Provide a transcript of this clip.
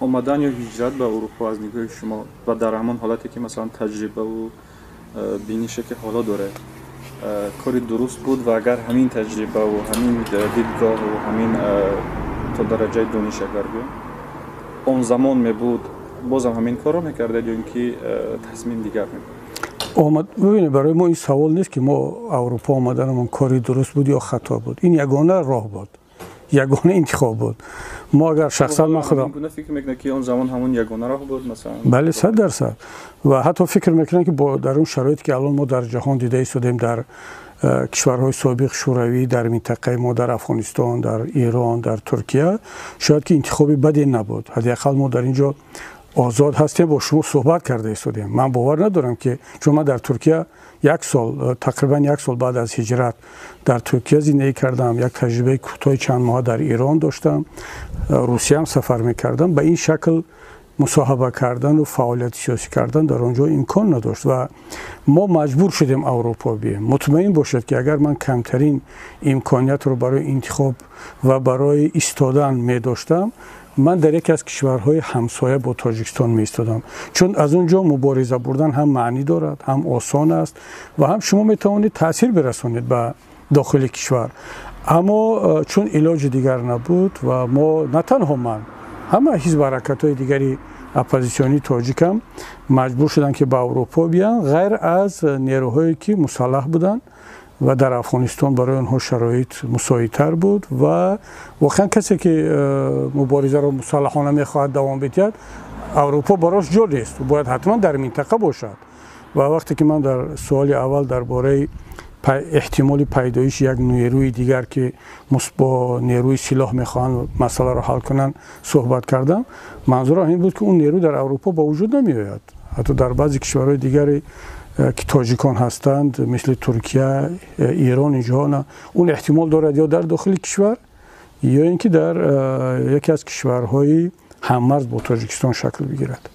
آمدن یا هجرت به اروپا از نگاه شما و در همان حالتی که مثلا تجربه و بینش که حالا داره کاری درست بود و اگر همین تجربه و همین دیدگاه و همین تا درجه دانش اگر بیان اون زمان می بود بازم همین کار رو میکرده یا اینکه تصمیم دیگر میبود؟ ببینید برای ما این سوال نیست که ما اروپا آمدنمون کاری درست بود یا خطا بود. این یگانه راه بود، یگانه انتخاب بود. ما اگر شخصا من خودم فکر میکنم که اون زمان همون یگانه راه بود مثلا. بله 100% و حتی فکر میکنم که با در اون شرایطی که الان ما در جهان دیده ایستادیم، در کشورهای سابق شوروی، در منطقه ما در افغانستان، در ایران، در ترکیه، شاید که انتخابی بدی نبود. حداقل ما در اینجا آزاد هستیم، با شما صحبت کرده ایستادیم. من باور ندارم که چون من در ترکیه تقریبا یک سال بعد از هجرت در ترکیه زندگی کردم، یک تجربه کوتاه چند ماه در ایران داشتم، روسیه هم سفر میکردم، به این شکل مصاحبه کردن و فعالیت سیاسی کردن در آنجا امکان نداشت و ما مجبور شدیم اروپا بیایم. مطمئن باشد که اگر من کمترین امکانیت رو برای انتخاب و برای ایستادن می داشتم، من در یکی از کشورهای همسایه با تاجیکستان می ایستادم، چون از اونجا مبارزه بردن هم معنی دارد، هم آسان است و هم شما می توانید تاثیر برسانید به داخل کشور. اما چون علاج دیگر نبود و ما نه تنها من، همه حزب حرکت‌های دیگری اپوزیسیونی تاجیک هم مجبور شدن که به اروپا بیان، غیر از نیروهایی که مسلح بودن و در افغانستان برای آنها شرایط مساعدتر بود و واقعا کسی که مبارزه را مسلحانه میخواهد دوام بدهد اروپا براش جا نیست و باید حتما در منطقه باشد. و وقتی که من در سوال اول درباره احتمال پیدایش یک نیروی دیگر که با نیروی سلاح میخوان مسئله را حل کنن صحبت کردم، منظور این بود که اون نیرو در اروپا با وجود نمی آید. حتی در بعضی کشورهای دیگری که تاجیکان هستند مثل ترکیه، ایران، اینجا اون احتمال دارد یا در داخل کشور یا اینکه در یکی از کشورهای هممرز با تاجیکستان شکل بگیرد.